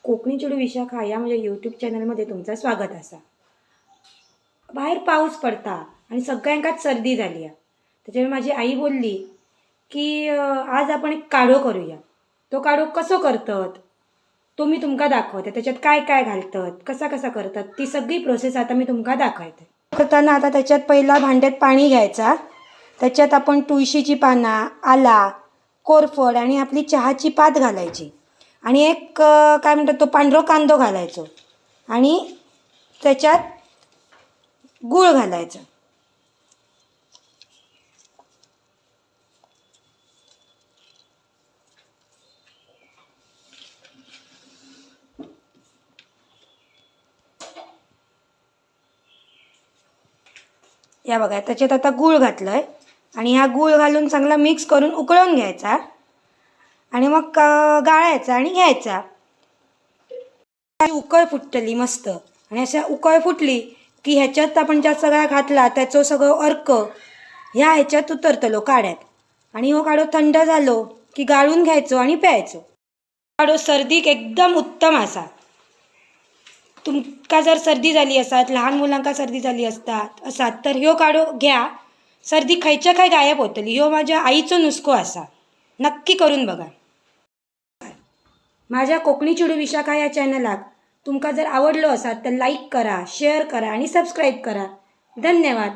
कोकणी चिडू विशाखा या माझ्या यूट्यूब चॅनलमध्ये तुमचं स्वागत असा। बाहेर पाऊस पडता आणि सगळ्यांकाच सर्दी झाली आहे। त्याच्यामुळे माझी आई बोलली की आज आपण एक काढो करूया। तो काढो कसो करतात तो मी तुमका दाखवते। त्याच्यात काय काय घालतात, कसा कसा करतात ती सगळी प्रोसेस आता मी तुमका दाखवते। करताना आता त्याच्यात पहिला भांड्यात पाणी घ्यायचा, त्याच्यात आपण तुळशीची पानं, आला, कोरफड आणि आपली चहाची पात घालायची आणि एक काय म्हणतात तो पांढरा कांदो घालायचो आणि त्याच्यात गूळ घालायचा। या बघा त्याच्यात आता गूळ घातलंय आणि हा गूळ घालून चांगला मिक्स करून उकळून घ्यायचा आणि मग गाळायचा आणि घ्यायचा। उकळ फुटली मस्त आणि अशा उकळ फुटली की ह्याच्यात आपण ज्या सगळा घातला त्याचं सगळं अर्क ह्या ह्याच्यात उतरतलो काढ्यात आणि हो काढो थंड झालो की गाळून घ्यायचो आणि प्यायचो। काढो सर्दीक एकदम उत्तम असा। तुमका जर सर्दी झाली असतात, लहान मुलांका सर्दी झाली असतात तर ह्यो काढो घ्या, सर्दी खायच्या काय गायब होतली। ह्यो माझ्या आईचो नुस्खो असा, नक्की करून बघा। माझ्या कोकणी चिडू विशाखा या चॅनलाक तुमका जर आवडलो असात तर लाईक करा, शेअर करा आणि सबस्क्राईब करा। धन्यवाद।